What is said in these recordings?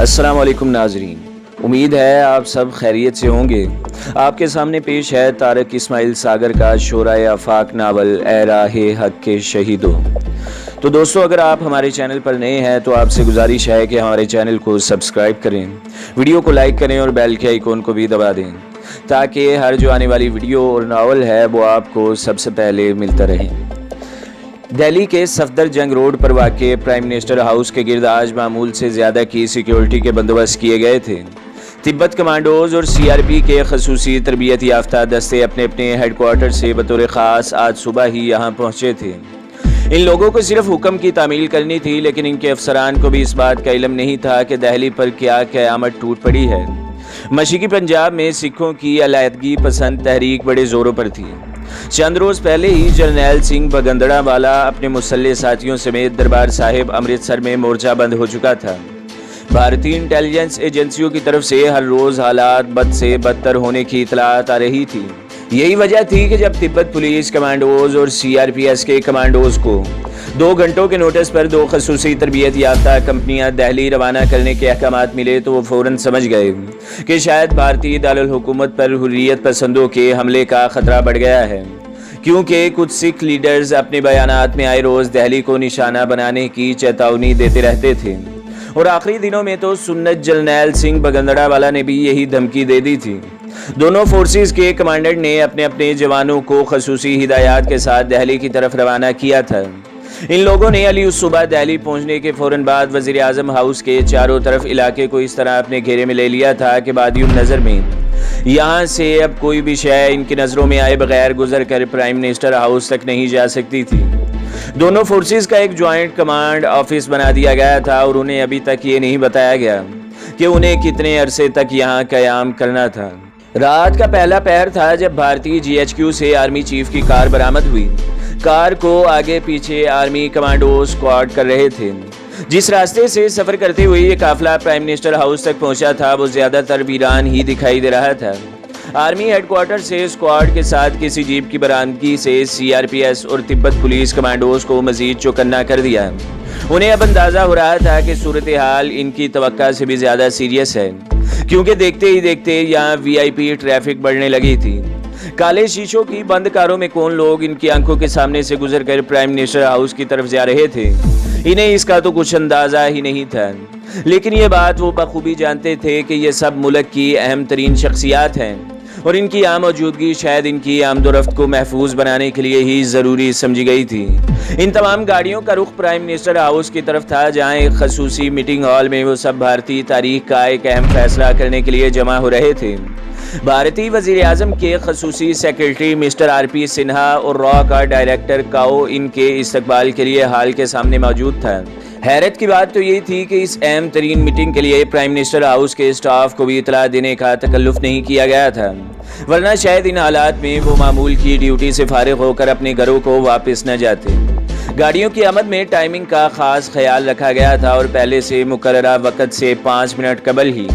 السلام علیکم ناظرین، امید ہے آپ سب خیریت سے ہوں گے۔ آپ کے سامنے پیش ہے طارق اسماعیل ساگر کا شورائے آفاق ناول اے راہ حق کے شہیدوں۔ تو دوستو، اگر آپ ہمارے چینل پر نئے ہیں تو آپ سے گزارش ہے کہ ہمارے چینل کو سبسکرائب کریں، ویڈیو کو لائک کریں اور بیل کے آئیکن کو بھی دبا دیں تاکہ ہر جو آنے والی ویڈیو اور ناول ہے وہ آپ کو سب سے پہلے ملتا رہے۔ دہلی کے صفدر جنگ روڈ پر واقع پرائم منسٹر ہاؤس کے گرد آج معمول سے زیادہ کی سیکیورٹی کے بندوبست کیے گئے تھے۔ تبت کمانڈوز اور سی آر پی کے خصوصی تربیت یافتہ دستے اپنے اپنے ہیڈ کوارٹر سے بطور خاص آج صبح ہی یہاں پہنچے تھے۔ ان لوگوں کو صرف حکم کی تعمیل کرنی تھی، لیکن ان کے افسران کو بھی اس بات کا علم نہیں تھا کہ دہلی پر کیا قیامت ٹوٹ پڑی ہے۔ مشرقی پنجاب میں سکھوں کی علیحدگی پسند تحریک بڑے زوروں پر تھی۔ چند روز پہلے ہی جرنیل سنگھ بھگندڑا والا اپنے مسلح ساتھیوں سمیت دربار صاحب امرتسر میں مورچہ بند ہو چکا تھا۔ بھارتی انٹیلیجنس ایجنسیوں کی طرف سے ہر روز حالات بد سے بدتر ہونے کی اطلاعات آ رہی تھی۔ یہی وجہ تھی کہ جب تبت پولیس کمانڈوز اور سی آر پی ایس کے کمانڈوز کو 2 گھنٹوں کے نوٹس پر 2 خصوصی تربیت یافتہ کمپنیاں دہلی روانہ کرنے کے احکامات ملے تو وہ فوراً سمجھ گئے کہ شاید بھارتی دارالحکومت پر حریت پسندوں کے حملے کا خطرہ بڑھ گیا ہے، کیونکہ کچھ سکھ لیڈرز اپنے بیانات میں آئے روز دہلی کو نشانہ بنانے کی چیتاونی دیتے رہتے تھے، اور آخری دنوں میں تو سنت جرنیل سنگھ بھگندڑا والا نے بھی یہی دھمکی دے دی تھی۔ دونوں فورسز کے کمانڈر نے اپنے اپنے جوانوں کو خصوصی ہدایات کے ساتھ دہلی کی طرف روانہ کیا تھا۔ ان لوگوں نے علی الصبح دہلی پہنچنے کے فوراً بعد وزیر اعظم ہاؤس کے چاروں طرف علاقے کو اس طرح اپنے گھیرے میں لے لیا تھا کہ بادی النظر میں یہاں سے اب کوئی بھی شے ان کی نظروں میں آئے بغیر گزر کر پرائم منسٹر ہاؤس تک نہیں جا سکتی تھی۔ دونوں فورسز کا ایک جوائنٹ کمانڈ آفس بنا دیا گیا تھا اور انہیں ابھی تک یہ نہیں بتایا گیا کہ انہیں کتنے عرصے تک یہاں قیام کرنا تھا۔ رات کا پہلا پہر تھا جب بھارتی جی ایچ کیو سے آرمی چیف کی کار برآمد ہوئی۔ کار کو آگے پیچھے آرمی کمانڈو سکواڈ کر رہے تھے۔ جس راستے سے سفر کرتے ہوئے یہ قافلہ پرائم منسٹر ہاؤس تک پہنچا تھا وہ زیادہ تر ویران ہی دکھائی دے رہا تھا۔ آرمی ہیڈ کوارٹر سے سکواڈ کے ساتھ کسی جیپ کی برآمدگی سے سی آر پی ایس اور تبت پولیس کمانڈوز کو مزید چوکنا کر دیا۔ انہیں اب اندازہ ہو رہا تھا کہ صورتحال ان کی توقع سے بھی زیادہ سیریس ہے، کیونکہ دیکھتے ہی دیکھتے یہاں وی آئی پی ٹریفک بڑھنے لگی تھی۔ کالے شیشوں کی بند کاروں میں کون لوگ ان کی آنکھوں کے سامنے سے گزر کر پرائم منسٹر ہاؤس کی طرف جا رہے تھے، انہیں اس کا تو کچھ اندازہ ہی نہیں تھا۔ لیکن یہ بات وہ بخوبی جانتے تھے کہ یہ سب ملک کی اہم ترین شخصیات ہیں، اور ان کی عام موجودگی شاید ان کی آمد و رفت کو محفوظ بنانے کے لیے ہی ضروری سمجھی گئی تھی۔ ان تمام گاڑیوں کا رخ پرائم منسٹر ہاؤس کی طرف تھا، جہاں ایک خصوصی میٹنگ ہال میں وہ سب بھارتی تاریخ کا ایک اہم فیصلہ کرنے کے لیے جمع ہو رہے تھے۔ بھارتی وزیر اعظم کے خصوصی secretary mister R P Sinha اور را کا ڈائریکٹر کاؤ ان کے استقبال کے لیے ہال کے سامنے موجود تھا۔ حیرت کی بات تو یہ تھی کہ اس اہم ترین میٹنگ کے لیے پرائم منسٹر ہاؤس کے اسٹاف کو بھی اطلاع دینے کا تکلف نہیں کیا گیا تھا، ورنہ شاید ان حالات میں وہ معمول کی ڈیوٹی سے فارغ ہو کر اپنے گھروں کو واپس نہ جاتے۔ گاڑیوں کی آمد میں ٹائمنگ کا خاص خیال رکھا گیا تھا اور پہلے سے مقررہ وقت سے 5 منٹ قبل ہی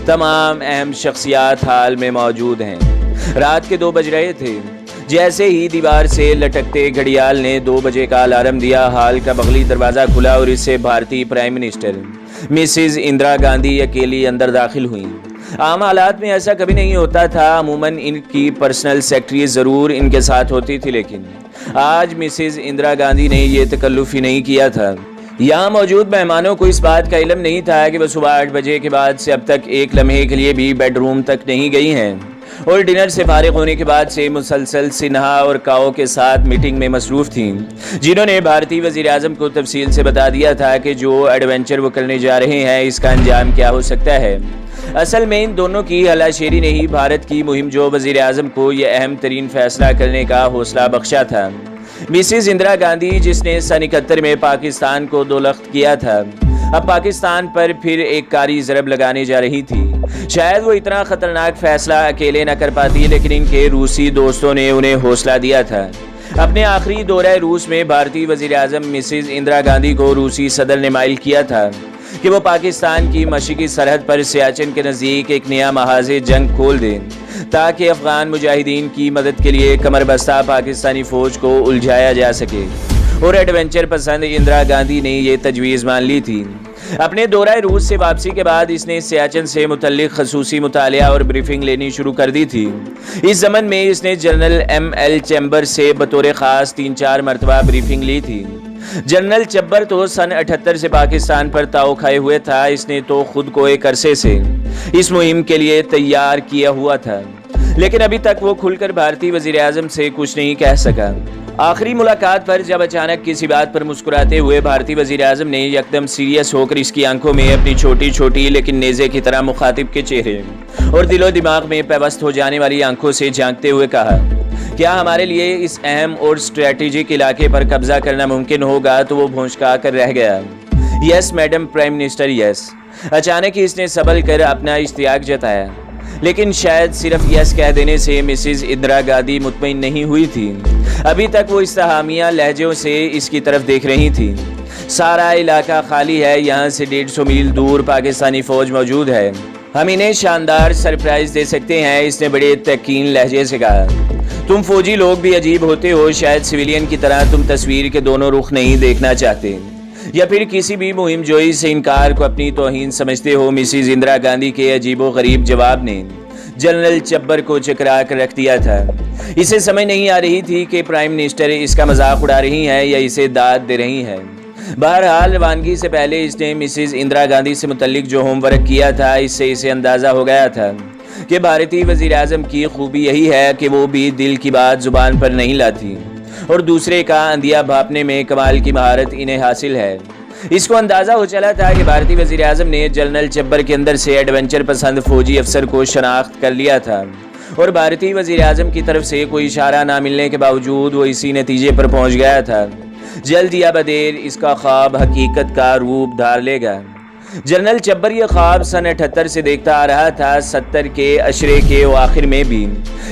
تمام اہم شخصیات ہال میں موجود ہیں۔ رات کے 2 بج رہے تھے۔ جیسے ہی دیوار سے لٹکتے گھڑیال نے 2 بجے کا الارم دیا، ہال کا بغلی دروازہ کھلا اور اس سے بھارتی prime minister Mrs Indira Gandhi اکیلی اندر داخل ہوئیں۔ عام حالات میں ایسا کبھی نہیں ہوتا تھا، عموماً ان کی پرسنل سیکرٹری ضرور ان کے ساتھ ہوتی تھی، لیکن آج مسز اندرا گاندھی نے یہ تکلف ہی نہیں کیا تھا۔ یہاں موجود مہمانوں کو اس بات کا علم نہیں تھا کہ وہ صبح 8 بجے کے بعد سے اب تک ایک لمحے کے لیے بھی بیڈ روم تک نہیں گئی ہیں، اور ڈنر سے فارغ ہونے کے بعد سے مسلسل سنہا اور کاؤ کے ساتھ میٹنگ میں مصروف تھیں، جنہوں نے بھارتی وزیر اعظم کو تفصیل سے بتا دیا تھا کہ جو ایڈونچر وہ کرنے جا رہے ہیں اس کا انجام کیا ہو سکتا ہے۔ اصل میں ان دونوں کی ہلا شیری نے ہی بھارت کی مہم جو وزیر اعظم کو یہ اہم ترین فیصلہ کرنے کا حوصلہ بخشا تھا۔ مسز اندرا گاندھی، جس نے سن 71 میں پاکستان کو دولخت کیا تھا، اب پاکستان پر پھر ایک کاری ضرب لگانے جا رہی تھی۔ شاید وہ اتنا خطرناک فیصلہ اکیلے نہ کر پاتی، لیکن ان کے روسی دوستوں نے انہیں حوصلہ دیا تھا۔ اپنے آخری دورہ روس میں بھارتی وزیر اعظم مسز اندرا گاندھی کو روسی صدر نے مائل کیا تھا کہ وہ پاکستان کی مشرقی سرحد پر سیاچن کے نزدیک ایک نیا محاذ جنگ کھول دیں تاکہ افغان مجاہدین کی مدد کے لیے کمر بستہ پاکستانی فوج کو الجھایا جا سکے، اور ایڈونچر پسند اندرا گاندھی نے یہ تجویز مان لی تھی اپنے دورہ روس سے واپسی کے بعد اس نے سیاچن سے متعلق خصوصی مطالعہ اور بریفنگ لینی شروع کر دی تھی۔ اس زمن میں اس نے جنرل ایم ایل چیمبر سے بطور خاص 3-4 مرتبہ بریفنگ لی تھی۔ جنرل چیمبر تو سن 78 سے پاکستان پر تاؤ کھائے ہوئے تھا۔ اس نے تو خود کو ایک عرصے سے اس مہم کے لیے تیار کیا ہوا تھا، لیکن ابھی تک وہ کھل کر بھارتی وزیر اعظم سے کچھ نہیں کہہ سکا۔ آخری ملاقات پر جب اچانک کسی بات پر مسکراتے ہوئے بھارتی وزیر اعظم نے یکدم سیریس ہو کر اس کی آنکھوں میں اپنی چھوٹی چھوٹی لیکن نیزے کی طرح مخاطب کے چہرے اور دل و دماغ میں پیوست ہو جانے والی آنکھوں سے جھانکتے ہوئے کہا، کیا ہمارے لیے اس اہم اور اسٹریٹجک علاقے پر قبضہ کرنا ممکن ہوگا؟ تو وہ بھونچکا کر رہ گیا۔ یس میڈم پرائم منسٹر، یس۔ اچانک ہی اس نے سنبھل کر اپنا اشتیاق جتایا، لیکن شاید صرف یس کہہ دینے سے مسز اندرا گاندھی مطمئن نہیں ہوئی تھی۔ ابھی تک وہ استحامیہ لہجوں سے اس کی طرف دیکھ رہی تھی۔ سارا علاقہ خالی ہے، یہاں سے 150 میل دور پاکستانی فوج موجود ہے، ہم انہیں شاندار سرپرائز دے سکتے ہیں، اس نے بڑے تکین لہجے سے کہا۔ تم فوجی لوگ بھی عجیب ہوتے ہو، شاید سویلین کی طرح تم تصویر کے دونوں رخ نہیں دیکھنا چاہتے، یا پھر کسی بھی مہم جوئی سے انکار کو اپنی توہین سمجھتے ہو۔ مسز اندرا گاندھی کے عجیب و غریب جواب نے جنرل چیمبر کو چکرا کر رکھ دیا تھا۔ اسے سمجھ نہیں آ رہی تھی کہ پرائم منسٹر اس کا مذاق اڑا رہی ہیں یا اسے داد دے رہی ہیں۔ بہرحال روانگی سے پہلے اس نے مسز اندرا گاندھی سے متعلق جو ہوم ورک کیا تھا، اس سے اسے اندازہ ہو گیا تھا کہ بھارتی وزیر اعظم کی خوبی یہی ہے کہ وہ بھی دل کی بات زبان پر نہیں لاتی اور دوسرے کا اندھیا بھاپنے میں کمال کی مہارت انہیں حاصل ہے۔ اس کو اندازہ ہو چلا تھا کہ بھارتی وزیر اعظم نے جنرل چیمبر کے اندر سے ایڈونچر پسند فوجی افسر کو شناخت کر لیا تھا، اور بھارتی وزیر اعظم کی طرف سے کوئی اشارہ نہ ملنے کے باوجود وہ اسی نتیجے پر پہنچ گیا تھا۔ جلد یا بدیر اس کا خواب حقیقت کا روپ دھار لے گا۔ جنرل چیمبر یہ خواب سن 78 سے دیکھتا آ رہا تھا۔ 70 کے عشرے کے آخر میں بھی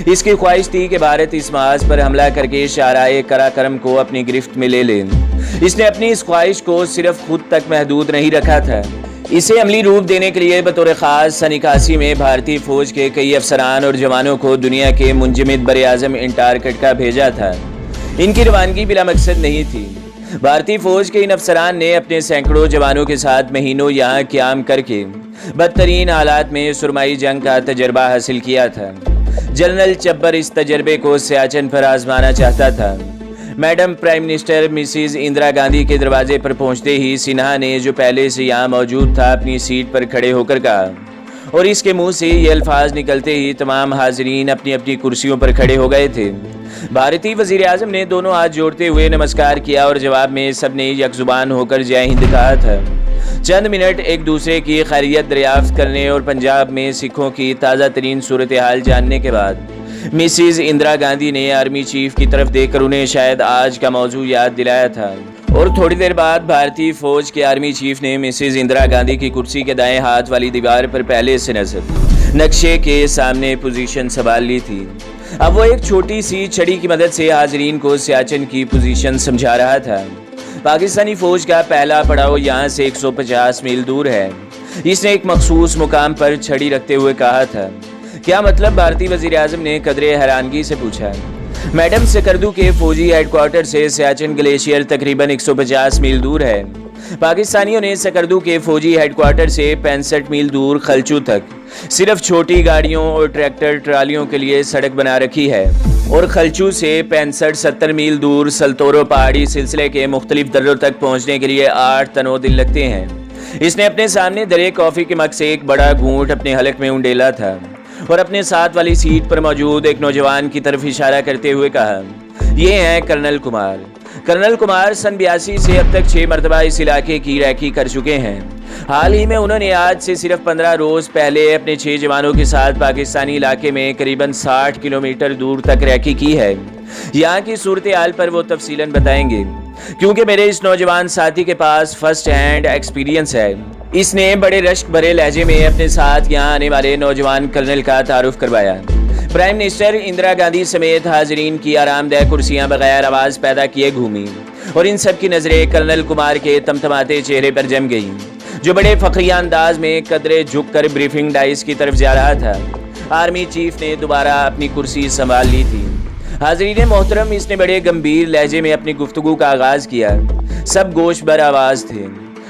اس کی خواہش تھی کہ بھارت اس محاذ پر حملہ کر کے شاہراہ قراقرم کو اپنی گرفت میں لے لے۔ اس نے اپنی اس خواہش کو صرف خود تک محدود نہیں رکھا تھا، اسے عملی روپ دینے کے لیے بطور خاص سن 81 میں بھارتی فوج کے کئی افسران اور جوانوں کو دنیا کے منجمد براعظم انٹارکٹیکا بھیجا تھا۔ ان کی روانگی بلا مقصد نہیں تھی۔ بھارتی فوج کے ان افسران نے اپنے سینکڑوں جوانوں کے ساتھ مہینوں یہاں قیام کر کے بدترین حالات میں سرمائی جنگ کا تجربہ حاصل کیا تھا۔ جنرل چیمبر اس تجربے کو سیاچن پر آزمانا چاہتا تھا۔ Madam prime minister, Mrs Indira Gandhi کے دروازے پر پہنچتے ہی سنہا نے، جو پہلے سے یہاں موجود تھا، اپنی سیٹ پر کھڑے ہو کر کہا، اور اس کے منہ سے یہ الفاظ نکلتے ہی تمام حاضرین اپنی اپنی کرسیوں پر کھڑے ہو گئے تھے۔ بھارتی وزیر اعظم نے دونوں ہاتھ جوڑتے ہوئے نمسکار کیا اور جواب میں سب نے یک زبان ہو کر جے ہند کہا تھا۔ چند منٹ ایک دوسرے کی خیریت دریافت کرنے اور پنجاب میں سکھوں کی تازہ ترین صورتحال جاننے کے بعد مسز اندرا گاندھی نے آرمی چیف کی طرف دیکھ کر انہیں شاید آج کا موضوع یاد دلایا تھا، اور تھوڑی دیر بعد بھارتی فوج کے آرمی چیف نے مسز اندرا گاندھی کی کرسی کے دائیں ہاتھ والی دیوار پر پہلے سے نظر نقشے کے سامنے پوزیشن سنبھال لی تھی۔ اب وہ ایک چھوٹی سی چھڑی کی مدد سے حاضرین کو سیاچن کی پوزیشن سمجھا رہا تھا۔ پاکستانی فوج کا پہلا پڑاؤ یہاں سے 150 میل دور ہے، اس نے ایک مخصوص مقام پر چھڑی رکھتے ہوئے کہا تھا۔ کیا مطلب؟ بھارتی وزیر اعظم نے قدرے حیرانگی سے پوچھا۔ میڈم، سکردو کے فوجی ہیڈ کوارٹر سے سیاچن گلیشیئر تقریباً 150 میل دور ہے۔ پاکستانیوں نے سکردو کے فوجی ہیڈ کوارٹر سے 65 میل دور خلچو تک صرف چھوٹی گاڑیوں اور ٹریکٹر ٹرالیوں کے لیے سڑک بنا رکھی ہے، اور خلچو سے 65-70 میل دور سلتورو پہاڑی سلسلے کے مختلف دروں تک پہنچنے کے لیے 8 دن لگتے ہیں۔ اس نے اپنے سامنے درے کافی کے مگ سے ایک بڑا گھونٹ اپنے حلق میں انڈیلا تھا اور اپنے ساتھ والی سیٹ پر موجود ایک نوجوان کی طرف اشارہ کرتے ہوئے کہا، یہ ہیں کرنل کمار۔ کرنل کمار سن 82 سے اب تک 6 مرتبہ اس علاقے کی ریکی کر چکے ہیں۔ حال ہی میں انہوں نے آج سے صرف 15 روز پہلے اپنے 6 جوانوں کے ساتھ پاکستانی علاقے میں قریباً 60 کلومیٹر دور تک ریکی کی ہے۔ یہاں کی صورتحال پر وہ تفصیلاً بتائیں گے، کیونکہ میرے اس نوجوان ساتھی کے پاس فرسٹ ہینڈ ایکسپیرینس ہے۔ اس نے بڑے رشک بھرے لہجے میں اپنے ساتھ یہاں آنے والے نوجوان کرنل کا تعارف کروایا۔ پرائم منسٹر اندرا گاندھی سمیت حاضرین کی آرام دہ کرسیاں بغیر آواز پیدا کیے گھومی، اور ان سب کی نظریں کرنل کمار کے تمتماتے چہرے پر جم گئیں، جو بڑے فخریہ انداز میں قدرے جھک کر بریفنگ ڈائس کی طرف جا رہا تھا۔ آرمی چیف نے دوبارہ اپنی کرسی سنبھال لی تھی۔ حاضرین محترم، اس نے بڑے گمبھیر لہجے میں اپنی گفتگو کا آغاز کیا۔ سب گوش بر آواز تھے۔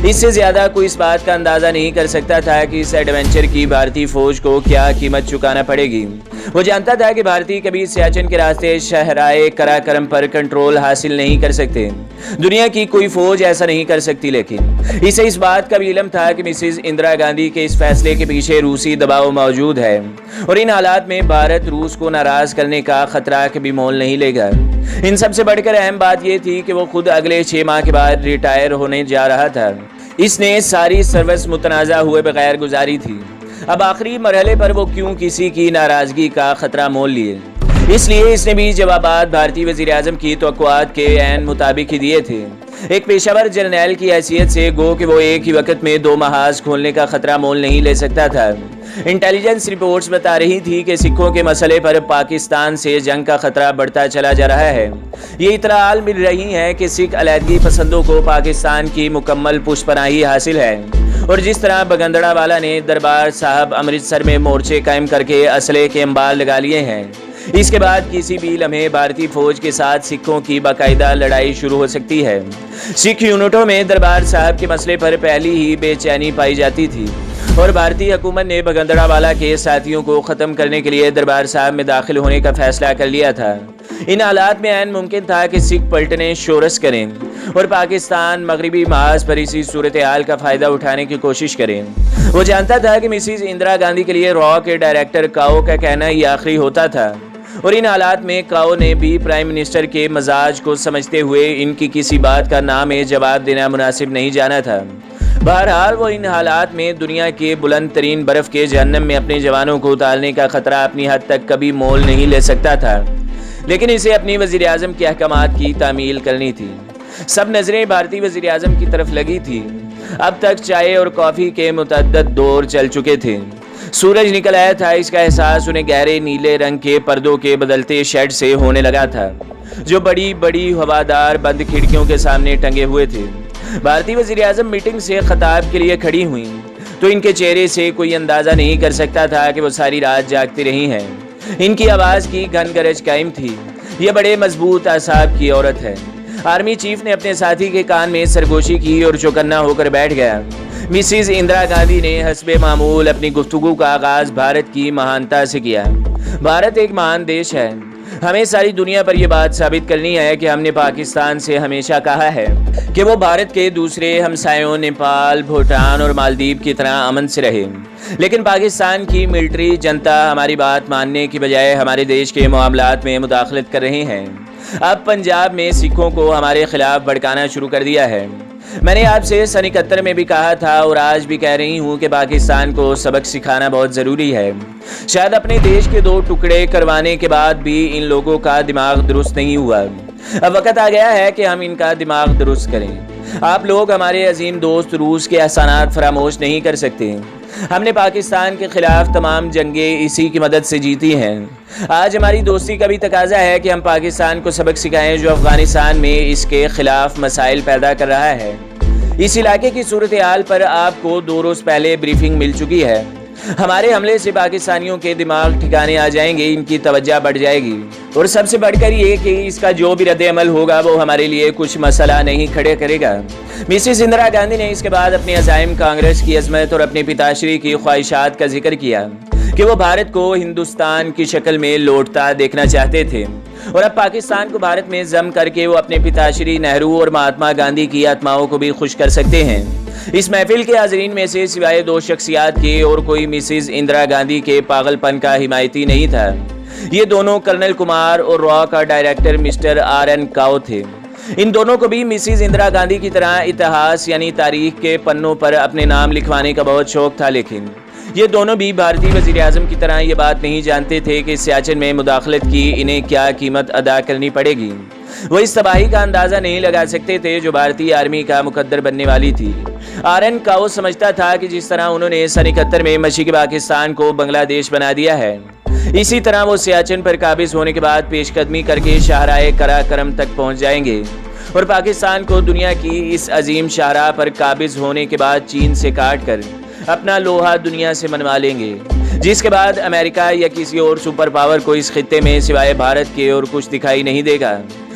اس سے زیادہ کوئی اس بات کا اندازہ نہیں کر سکتا تھا کہ اس ایڈونچر کی بھارتی فوج کو کیا قیمت چکانا پڑے گی۔ وہ جانتا تھا کہ بھارتی کبھی سیاچن کے راستے شاہراہ قراقرم پر کنٹرول حاصل نہیں کر سکتے، دنیا کی کوئی فوج ایسا نہیں کر سکتی، لیکن اسے اس بات کا بھی علم تھا کہ مسز اندرا گاندھی کے اس فیصلے کے پیچھے روسی دباؤ موجود ہے، اور ان حالات میں بھارت روس کو ناراض کرنے کا خطرہ کبھی مول نہیں لے گا۔ ان سب سے بڑھ کر اہم بات یہ تھی کہ وہ خود اگلے 6 ماہ کے بعد ریٹائر ہونے جا رہا تھا۔ اس نے ساری سروس متنازع ہوئے بغیر گزاری تھی۔ اب آخری مرحلے پر وہ کیوں کسی کی ناراضگی کا خطرہ مول لیے؟ اس لیے اس نے بھی جوابات بھارتی وزیر اعظم کی توقعات کے عین مطابق ہی دیے تھے۔ ایک پیشہ ور جرنیل کی حیثیت سے گو کہ وہ ایک ہی وقت میں 2 محاذ کھولنے کا خطرہ مول نہیں لے سکتا تھا۔ انٹیلیجنس رپورٹس بتا رہی تھی کہ سکھوں کے مسئلے پر پاکستان سے جنگ کا خطرہ بڑھتا چلا جا رہا ہے۔ یہ اطلاعات مل رہی ہیں کہ سکھ علیحدگی پسندوں کو پاکستان کی مکمل پشت پناہی حاصل ہے، اور جس طرح بگندڑا والا نے دربار صاحب امرتسر میں مورچے قائم کر کے اسلحے کے انبار لگا لیے ہیں، اس کے بعد کسی بھی لمحے بھارتی فوج کے ساتھ سکھوں کی باقاعدہ لڑائی شروع ہو سکتی ہے۔ سکھ یونٹوں میں دربار صاحب کے مسئلے پر پہلی ہی بے چینی پائی جاتی تھی، اور بھارتی حکومت نے بگندڑا والا کے ساتھیوں کو ختم کرنے کے لیے دربار صاحب میں داخل ہونے کا فیصلہ کر لیا تھا۔ ان حالات میں عین ممکن تھا کہ سکھ پلٹنیں شورش کریں اور پاکستان مغربی محاذ پر اسی صورتحال کا فائدہ اٹھانے کی کوشش کریں۔ وہ جانتا تھا کہ مسز اندرا گاندھی کے لیے را کے ڈائریکٹر کاؤ کا کہنا ہی آخری ہوتا تھا، اور ان حالات میں کاؤ نے بھی پرائم منسٹر کے مزاج کو سمجھتے ہوئے ان کی کسی بات کا نام جواب دینا مناسب نہیں جانا تھا۔ بہرحال وہ ان حالات میں دنیا کے بلند ترین برف کے جہنم میں اپنے جوانوں کو اتارنے کا خطرہ اپنی حد تک کبھی مول نہیں لے سکتا تھا، لیکن اسے اپنی وزیر اعظم کے احکامات کی تعمیل کرنی تھی۔ سب نظریں بھارتی وزیر اعظم کی طرف لگی تھی۔ اب تک چائے اور کافی کے متعدد دور چل چکے تھے۔ سورج نکل آیا تھا، اس کا احساس انہیں گہرے نیلے رنگ کے پردوں کے بدلتے شیڈ سے ہونے لگا تھا، جو بڑی بڑی ہوادار بند کھڑکیوں کے سامنے ٹنگے ہوئے تھے۔ بھارتی وزیر اعظم میٹنگ سے خطاب کے لیے کھڑی ہوئیں تو ان کے چہرے سے کوئی اندازہ نہیں کر سکتا تھا کہ وہ ساری رات جاگتی رہی ہیں۔ ان کی آواز کی گھن گرج قائم تھی۔ یہ بڑے مضبوط اعصاب کی عورت ہے۔ آرمی چیف نے اپنے ساتھی کے کان میں سرگوشی کی اور چوکنا ہو کر بیٹھ گیا۔ مسز اندرا گاندھی نے حسب معمول اپنی گفتگو کا آغاز بھارت کی مہانتا سے کیا۔ بھارت ایک مہان دیش ہے۔ ہمیں ساری دنیا پر یہ بات ثابت کرنی ہے کہ ہم نے پاکستان سے ہمیشہ کہا ہے کہ وہ بھارت کے دوسرے ہمسایوں نیپال، بھوٹان اور مالدیپ کی طرح امن سے رہے، لیکن پاکستان کی ملٹری جنتا ہماری بات ماننے کی بجائے ہمارے دیش کے معاملات میں مداخلت کر رہے ہیں۔ اب پنجاب میں سکھوں کو ہمارے خلاف بھڑکانا شروع کر دیا ہے۔ میں نے آپ سے سن 71 میں بھی کہا تھا اور آج بھی کہہ رہی ہوں کہ پاکستان کو سبق سکھانا بہت ضروری ہے۔ شاید اپنے دیش کے 2 ٹکڑے کروانے کے بعد بھی ان لوگوں کا دماغ درست نہیں ہوا۔ اب وقت آ گیا ہے کہ ہم ان کا دماغ درست کریں۔ آپ لوگ ہمارے عظیم دوست روس کے احسانات فراموش نہیں کر سکتے۔ ہم نے پاکستان کے خلاف تمام جنگیں اسی کی مدد سے جیتی ہیں۔ آج ہماری دوستی کا بھی تقاضا ہے کہ ہم پاکستان کو سبق سکھائیں جو افغانستان میں اس کے خلاف مسائل پیدا کر رہا ہے۔ اس علاقے کی صورتحال پر آپ کو 2 روز پہلے بریفنگ مل چکی ہے۔ ہمارے حملے سے پاکستانیوں کے دماغ ٹھکانے آ جائیں گے، ان کی توجہ بڑھ جائے گی، اور سب سے بڑھ کر یہ کہ اس کا جو بھی رد عمل ہوگا وہ ہمارے لیے کچھ مسئلہ نہیں کھڑے کرے گا۔ مسز اندرا گاندھی نے اس کے بعد اپنے عزائم، کانگریس کی عظمت اور اپنے پتاشری کی خواہشات کا ذکر کیا کہ وہ بھارت کو ہندوستان کی شکل میں لوٹتا دیکھنا چاہتے تھے، اور اب پاکستان کو بھارت میں ضم کر کے وہ اپنے پتاشری نہرو اور مہاتما گاندھی کی آتماؤں کو بھی خوش کر سکتے ہیں۔ اس محفل کے حاضرین میں سے سوائے 2 شخصیات کے اور کوئی مسز اندرا گاندھی کے پاگل پن کا حمایتی نہیں تھا۔ یہ دونوں کرنل کمار اور را کا ڈائریکٹر مسٹر آر.این. کاؤ تھے۔ ان دونوں کو بھی مسز اندرا گاندھی کی طرح اتہاس یعنی تاریخ کے پنوں پر اپنے نام لکھوانے کا بہت شوق تھا، لیکن یہ دونوں بھی بھارتی وزیر اعظم کی طرح یہ بات نہیں جانتے تھے کہ سیاچن میں مداخلت کی انہیں کیا قیمت ادا کرنی پڑے گی۔ وہ اس تباہی کا اندازہ نہیں لگا سکتے تھے جو بھارتی آرمی کا مقدر بننے والی تھی۔ آر.این. کاؤ سمجھتا تھا کہ جس طرح انہوں نے سن 71 میں مشرقی پاکستان کو بنگلہ دیش بنا دیا ہے، اسی طرح وہ سیاچن پر قابض ہونے کے بعد پیش قدمی کر کے شاہراہ قراقرم تک پہنچ جائیں گے، اور پاکستان کو دنیا کی اس عظیم شاہراہ پر قابض ہونے کے بعد چین سے کاٹ کر اپنا لوہا دنیا سے منوا لیں گے، جس کے بعد امریکہ یا کسی اور سپر پاور کو اس خطے میں سوائے بھارت کے اور کچھ دکھائی نہیں دے گا۔